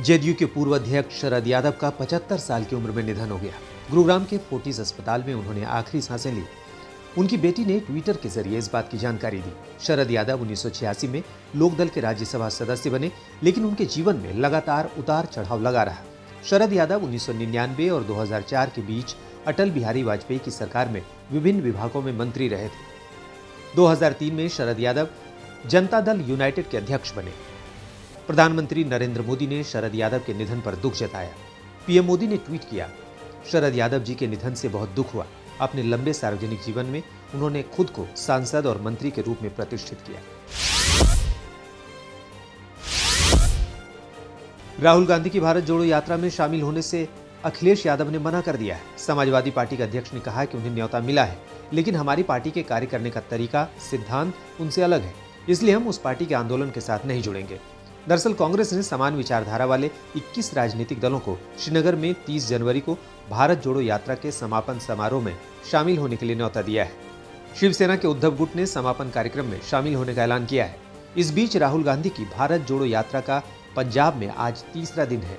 JDU के पूर्व अध्यक्ष शरद यादव का 75 साल की उम्र में निधन हो गया। गुरुग्राम के फोर्टिस अस्पताल में उन्होंने आखिरी सांसें ली। उनकी बेटी ने ट्विटर के जरिए इस बात की जानकारी दी। शरद यादव 1986 में लोकदल के राज्यसभा सदस्य बने, लेकिन उनके जीवन में लगातार उतार चढ़ाव लगा रहा। शरद यादव 1999 और 2004 के बीच अटल बिहारी वाजपेयी की सरकार में विभिन्न विभागों में मंत्री रहे थे। 2003 में शरद यादव जनता दल यूनाइटेड के अध्यक्ष बने। प्रधानमंत्री नरेंद्र मोदी ने शरद यादव के निधन पर दुख जताया। पीएम मोदी ने ट्वीट किया, शरद यादव जी के निधन से बहुत दुख हुआ। अपने लंबे सार्वजनिक जीवन में उन्होंने खुद को सांसद और मंत्री के रूप में प्रतिष्ठित किया। राहुल गांधी की भारत जोड़ो यात्रा में शामिल होने से अखिलेश यादव ने मना कर दिया है। समाजवादी पार्टी के अध्यक्ष ने कहा कि उन्हें न्योता मिला है, लेकिन हमारी पार्टी के कार्य करने का तरीका, सिद्धांत उनसे अलग है, इसलिए हम उस पार्टी के आंदोलन के साथ नहीं जुड़ेंगे। दरअसल कांग्रेस ने समान विचारधारा वाले 21 राजनीतिक दलों को श्रीनगर में 30 जनवरी को भारत जोड़ो यात्रा के समापन समारोह में शामिल होने के लिए न्योता दिया है। शिवसेना के उद्धव गुट ने समापन कार्यक्रम में शामिल होने का ऐलान किया है। इस बीच राहुल गांधी की भारत जोड़ो यात्रा का पंजाब में आज तीसरा दिन है।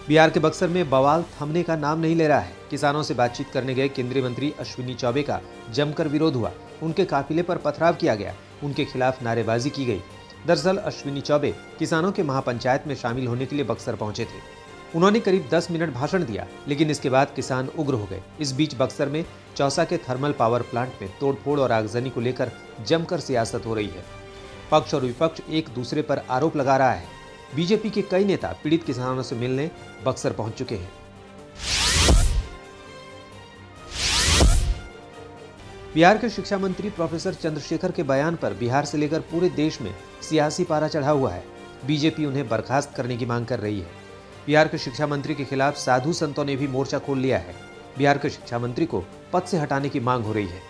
बिहार के बक्सर में बवाल थमने का नाम नहीं ले रहा है। किसानों से बातचीत करने गए केंद्रीय मंत्री अश्विनी चौबे का जमकर विरोध हुआ। उनके काफिले पर पथराव किया गया, उनके खिलाफ नारेबाजी की गई। दरअसल अश्विनी चौबे किसानों के महापंचायत में शामिल होने के लिए बक्सर पहुंचे थे। उन्होंने करीब 10 मिनट भाषण दिया, लेकिन इसके बाद किसान उग्र हो गए। इस बीच बक्सर में चौसा के थर्मल पावर प्लांट में तोड़फोड़ और आगजनी को लेकर जमकर सियासत हो रही है। पक्ष और विपक्ष एक दूसरे पर आरोप लगा रहा है। बीजेपी के कई नेता पीड़ित किसानों से मिलने बक्सर पहुंच चुके हैं। बिहार के शिक्षा मंत्री प्रोफेसर चंद्रशेखर के बयान पर बिहार से लेकर पूरे देश में सियासी पारा चढ़ा हुआ है। बीजेपी उन्हें बर्खास्त करने की मांग कर रही है। बिहार के शिक्षा मंत्री के खिलाफ साधु संतों ने भी मोर्चा खोल लिया है। बिहार के शिक्षा मंत्री को पद से हटाने की मांग हो रही है।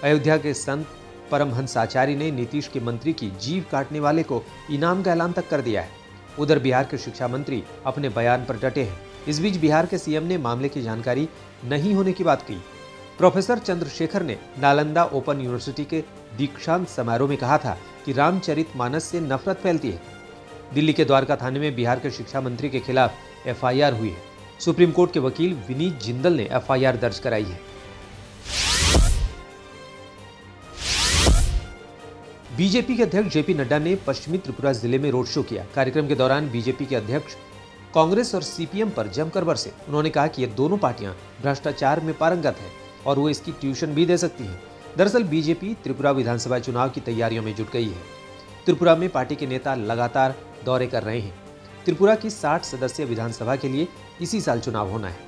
अयोध्या के संत परमहंस आचार्य ने नीतीश के मंत्री की जीभ काटने वाले को इनाम का ऐलान तक कर दिया है। उधर बिहार के शिक्षा मंत्री अपने बयान पर डटे हैं। इस बीच बिहार के सीएम ने मामले की जानकारी नहीं होने की बात की। प्रोफेसर चंद्रशेखर ने नालंदा ओपन यूनिवर्सिटी के दीक्षांत समारोह में कहा था कि रामचरितमानस से नफरत फैलती है। दिल्ली के द्वारका थाने में बिहार के शिक्षा मंत्री के खिलाफ एफआईआर हुई है। सुप्रीम कोर्ट के वकील विनीत जिंदल ने एफआईआर दर्ज कराई है। बीजेपी के अध्यक्ष जेपी नड्डा ने पश्चिमी त्रिपुरा जिले में रोड शो किया। कार्यक्रम के दौरान बीजेपी के अध्यक्ष कांग्रेस और सीपीएम पर जमकर बरसे। उन्होंने कहा कि ये दोनों पार्टियां भ्रष्टाचार में पारंगत है और वो इसकी ट्यूशन भी दे सकती है। दरअसल बीजेपी त्रिपुरा विधानसभा चुनाव की तैयारियों में जुट गई है। त्रिपुरा में पार्टी के नेता लगातार दौरे कर रहे हैं। त्रिपुरा की 60 सदस्यीय विधानसभा के लिए इसी साल चुनाव होना है।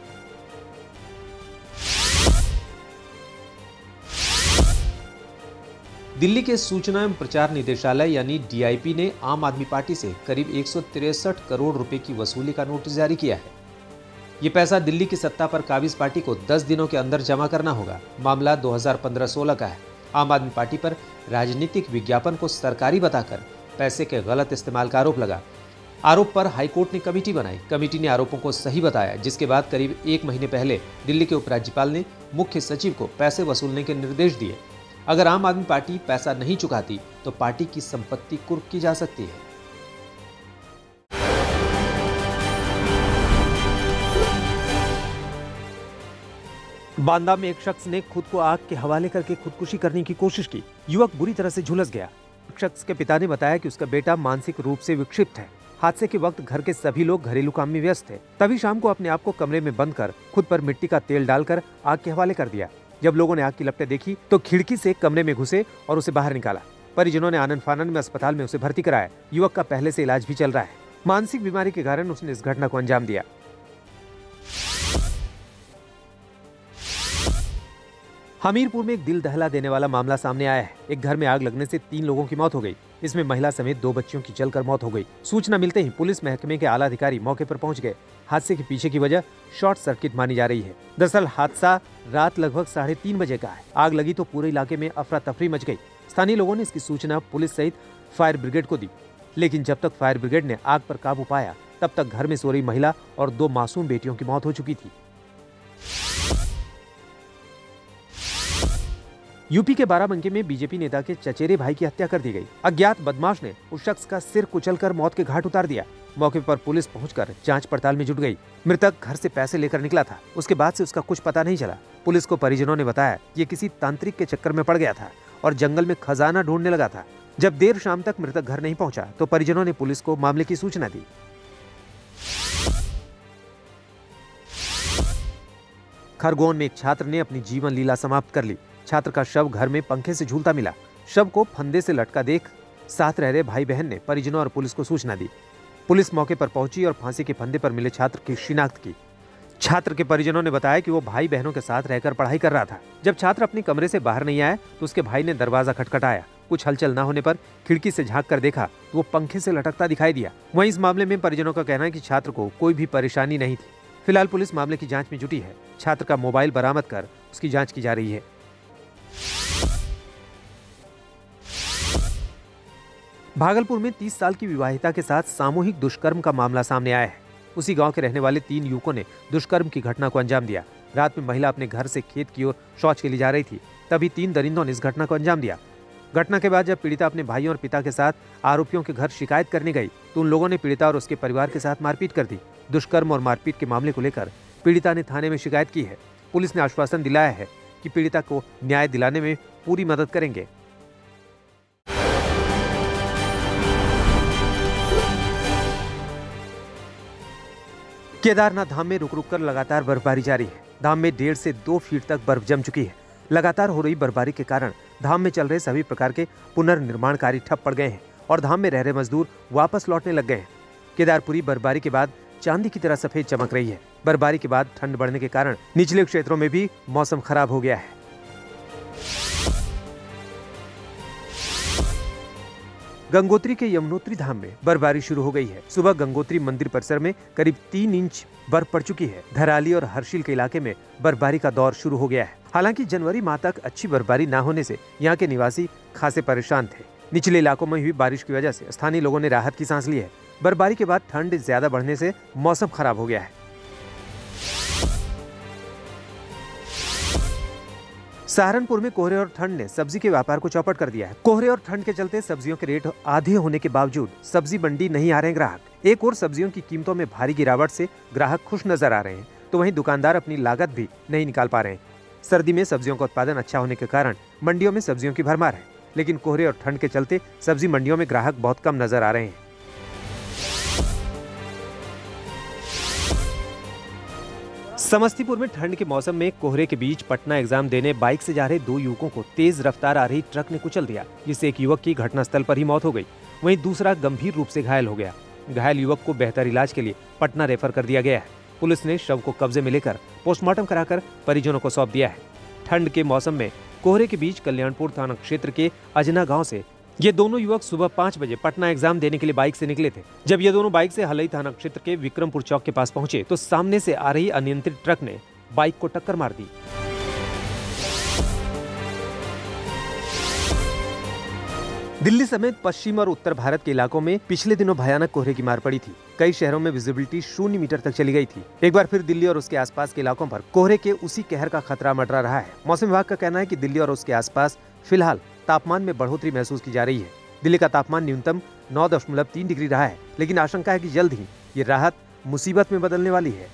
दिल्ली के सूचना एवं प्रचार निदेशालय यानी डीआईपी ने आम आदमी पार्टी से करीब 163 करोड़ रुपए की वसूली का नोटिस जारी किया है। ये पैसा दिल्ली की सत्ता पर काबिज पार्टी को 10 दिनों के अंदर जमा करना होगा। मामला 2015-16 का है। आम आदमी पार्टी पर राजनीतिक विज्ञापन को सरकारी बताकर पैसे के गलत इस्तेमाल का आरोप लगा। आरोप पर हाईकोर्ट ने कमेटी बनाई। कमेटी ने आरोपों को सही बताया, जिसके बाद करीब 1 महीने पहले दिल्ली के उपराज्यपाल ने मुख्य सचिव को पैसे वसूलने के निर्देश दिए। अगर आम आदमी पार्टी पैसा नहीं चुकाती तो पार्टी की संपत्ति कुर्क की जा सकती है। बांदा में एक शख्स ने खुद को आग के हवाले करके खुदकुशी करने की कोशिश की। युवक बुरी तरह से झुलस गया। शख्स के पिता ने बताया कि उसका बेटा मानसिक रूप से विक्षिप्त है। हादसे के वक्त घर के सभी लोग घरेलू काम में व्यस्त थे। तभी शाम को अपने आप को कमरे में बंद कर खुद पर मिट्टी का तेल डालकर आग के हवाले कर दिया। जब लोगों ने आग की लपटें देखी तो खिड़की से कमरे में घुसे और उसे बाहर निकाला। परिजनों ने आनन फानन में अस्पताल में उसे भर्ती कराया। युवक का पहले से इलाज भी चल रहा है। मानसिक बीमारी के कारण उसने इस घटना को अंजाम दिया। हमीरपुर में एक दिल दहला देने वाला मामला सामने आया है। एक घर में आग लगने से 3 लोगों की मौत हो गई। इसमें महिला समेत 2 बच्चियों की जलकर मौत हो गई। सूचना मिलते ही पुलिस महकमे के आला अधिकारी मौके पर पहुंच गए। हादसे के पीछे की वजह शॉर्ट सर्किट मानी जा रही है। दरअसल हादसा रात लगभग 3:30 बजे का है। आग लगी तो पूरे इलाके में अफरा तफरी मच गई। स्थानीय लोगों ने इसकी सूचना पुलिस सहित फायर ब्रिगेड को दी, लेकिन जब तक फायर ब्रिगेड ने आग पर काबू पाया तब तक घर में सो रही महिला और 2 मासूम बेटियों की मौत हो चुकी थी। यूपी के बाराबंकी में बीजेपी नेता के चचेरे भाई की हत्या कर दी गई। अज्ञात बदमाश ने उस शख्स का सिर कुचलकर मौत के घाट उतार दिया। मौके पर पुलिस पहुंचकर जांच पड़ताल में जुट गई। मृतक घर से पैसे लेकर निकला था। उसके बाद से उसका कुछ पता नहीं चला। पुलिस को परिजनों ने बताया ये किसी तांत्रिक के चक्कर में पड़ गया था और जंगल में खजाना ढूंढने लगा था। जब देर शाम तक मृतक घर नहीं पहुंचा तो परिजनों ने पुलिस को मामले की सूचना दी। खरगोन में एक छात्र ने अपनी जीवन लीला समाप्त कर ली। छात्र का शव घर में पंखे से झूलता मिला। शव को फंदे से लटका देख साथ रह रहे भाई बहन ने परिजनों और पुलिस को सूचना दी। पुलिस मौके पर पहुंची और फांसी के फंदे पर मिले छात्र की शिनाख्त की। छात्र के परिजनों ने बताया कि वो भाई बहनों के साथ रहकर पढ़ाई कर रहा था। जब छात्र अपने कमरे से बाहर नहीं आया तो उसके भाई ने दरवाजा खटखटाया। कुछ हलचल न होने पर खिड़की से झांक कर देखा तो वो पंखे से लटकता दिखाई दिया। वहीं इस मामले में परिजनों का कहना है कि छात्र को कोई भी परेशानी नहीं थी। फिलहाल पुलिस मामले की जांच में जुटी है। छात्र का मोबाइल बरामद कर उसकी जांच की जा रही है। भागलपुर में 30 साल की विवाहिता के साथ सामूहिक दुष्कर्म का मामला सामने आया है। उसी गांव के रहने वाले 3 युवकों ने दुष्कर्म की घटना को अंजाम दिया। रात में महिला अपने घर से खेत की ओर शौच के लिए जा रही थी, तभी 3 दरिंदों ने इस घटना को अंजाम दिया। घटना के बाद जब पीड़िता अपने भाइयों और पिता के साथ आरोपियों के घर शिकायत करने गई तो उन लोगों ने पीड़िता और उसके परिवार के साथ मारपीट कर दी। दुष्कर्म और मारपीट के मामले को लेकर पीड़िता ने थाने में शिकायत की है। पुलिस ने आश्वासन दिलाया है कि पीड़िता को न्याय दिलाने में पूरी मदद करेंगे। केदारनाथ धाम में रुक रुक कर लगातार बर्फबारी जारी है। धाम में 1.5 से 2 फीट तक बर्फ जम चुकी है। लगातार हो रही बर्फबारी के कारण धाम में चल रहे सभी प्रकार के पुनर्निर्माण कार्य ठप पड़ गए हैं और धाम में रह रहे मजदूर वापस लौटने लग गए हैं। केदारपुरी बर्फबारी के बाद चांदी की तरह सफेद चमक रही है। बर्फबारी के बाद ठंड बढ़ने के कारण निचले क्षेत्रों में भी मौसम खराब हो गया है। गंगोत्री के यमुनोत्री धाम में बर्फबारी शुरू हो गई है। सुबह गंगोत्री मंदिर परिसर में करीब 3 इंच बर्फ पड़ चुकी है। धराली और हर्षिल के इलाके में बर्फबारी का दौर शुरू हो गया है। हालांकि जनवरी माह तक अच्छी बर्फबारी न होने से यहाँ के निवासी खासे परेशान थे। निचले इलाकों में हुई बारिश की वजह से स्थानीय लोगों ने राहत की सांस ली है। बर्फबारी के बाद ठंड ज्यादा बढ़ने से मौसम खराब हो गया है। सहारनपुर में कोहरे और ठंड ने सब्जी के व्यापार को चौपट कर दिया है। कोहरे और ठंड के चलते सब्जियों के रेट आधे होने के बावजूद सब्जी मंडी नहीं आ रहे ग्राहक। एक और सब्जियों की कीमतों में भारी गिरावट से ग्राहक खुश नजर आ रहे हैं, तो वहीं दुकानदार अपनी लागत भी नहीं निकाल पा रहे हैं। सर्दी में सब्जियों का उत्पादन अच्छा होने के कारण मंडियों में सब्जियों की भरमार है, लेकिन कोहरे और ठंड के चलते सब्जी मंडियों में ग्राहक बहुत कम नजर आ रहे हैं। समस्तीपुर में ठंड के मौसम में कोहरे के बीच पटना एग्जाम देने बाइक से जा रहे 2 युवकों को तेज रफ्तार आ रही ट्रक ने कुचल दिया, जिससे एक युवक की घटनास्थल पर ही मौत हो गई। वहीं दूसरा गंभीर रूप से घायल हो गया। घायल युवक को बेहतर इलाज के लिए पटना रेफर कर दिया गया है। पुलिस ने शव को कब्जे में लेकर पोस्टमार्टम कराकर परिजनों को सौंप दिया है। ठंड के मौसम में कोहरे के बीच कल्याणपुर थाना क्षेत्र के अजना गाँव से ये दोनों युवक सुबह 5 बजे पटना एग्जाम देने के लिए बाइक से निकले थे। जब ये दोनों बाइक से हलई थाना क्षेत्र के विक्रमपुर चौक के पास पहुंचे तो सामने से आ रही अनियंत्रित ट्रक ने बाइक को टक्कर मार दी। दिल्ली समेत पश्चिम और उत्तर भारत के इलाकों में पिछले दिनों भयानक कोहरे की मार पड़ी थी। कई शहरों में विजिबिलिटी 0 मीटर तक चली गई थी। एक बार फिर दिल्ली और उसके आसपास के इलाकों पर कोहरे के उसी कहर का खतरा मंडरा रहा है। मौसम विभाग का कहना है कि दिल्ली और उसके आसपास फिलहाल तापमान में बढ़ोतरी महसूस की जा रही है। दिल्ली का तापमान न्यूनतम 9.3 डिग्री रहा है, लेकिन आशंका है कि जल्द ही ये राहत मुसीबत में बदलने वाली है।